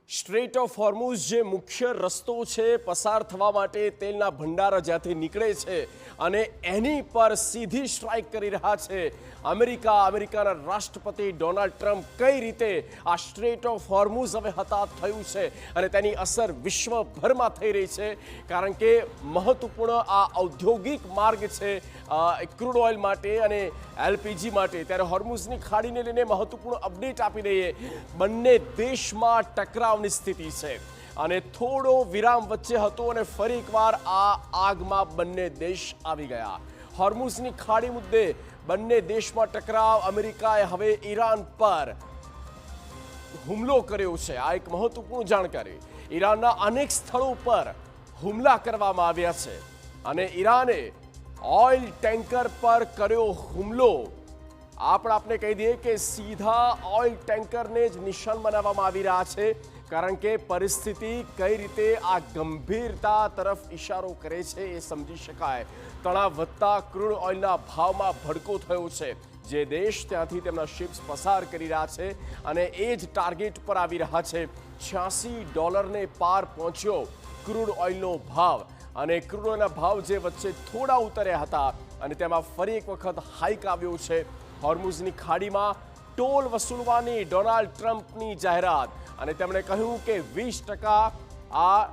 straight of હોર્મુઝ જે મુખ્ય રસ્તો છે પસાર થવા માટે તેલના ભંડારા જ્યાંથી નીકળે છે અને એની પર સીધી સ્ટ્રાઇક કરી રહ્યા છે અમેરિકાના રાષ્ટ્રપતિ ડોનાલ્ડ ટ્રમ્પ કઈ રીતે આ સ્ટ્રેટ ઓફ હોર્મુઝ હવે હતાહત થયું છે અને તેની અસર વિશ્વભરમાં થઈ રહી છે કારણ કે મહત્વપૂર્ણ આ ઔદ્યોગિક માર્ગ છે ક્રૂડ ઓઇલ માટે અને એલપીજી માટે ત્યારે હોર્મુઝની ખાડીને લઈને મહત્વપૂર્ણ અપડેટ આપી દઈએ બંને દેશમાં ટકરાવની સ્થિતિ છે અને થોડો વિરામ વચ્ચે હતો અને ફરી એકવાર આ આગમાં બંને દેશ આવી ગયા હોર્મુઝની ખાડી મુદ્દે બંને દેશમાં ટકરાવ અમેરિકાએ હવે ઈરાન પર હુમલો કર્યો છે આ એક મહત્વપૂર્ણ જાણકારી ઈરાનના અનેક સ્થળો પર હુમલા કરવામાં આવ્યા છે અને ઈરાને ઓઇલ ટેન્કર પર કર્યો હુમલો આપને કહી દઈએ કે સીધા ઓઇલ ટેન્કરને જ નિશાન બનાવવામાં આવી રહ્યા છે કારણ કે પરિસ્થિતિ કઈ રીતે આ ગંભીરતા તરફ ઇશારો કરે છે એ સમજી શકાય તણાવ વધતા ક્રૂડ ઓઇલના ભાવમાં ભડકો થયો છે જે દેશ ત્યાંથી તેમના શિપ્સ પસાર કરી રહ્યા છે અને એ જ ટાર્ગેટ પર આવી રહ્યા છે $86 પાર પહોંચ્યો ક્રૂડ ઓઇલનો ભાવ અને ક્રૂડ ઓઇલના ભાવ જે વચ્ચે થોડા ઉતર્યા હતા અને તેમાં ફરી એક વખત હાઇક આવ્યો છે હોર્મુઝની ખાડીમાં ટોલ વસૂલવાની ડોનાલ્ડ ટ્રમ્પની જાહેરાત અને તેમણે કહ્યું કે 20% આ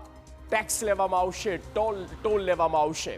ટેક્સ લેવામાં આવશે ટોલ લેવામાં આવશે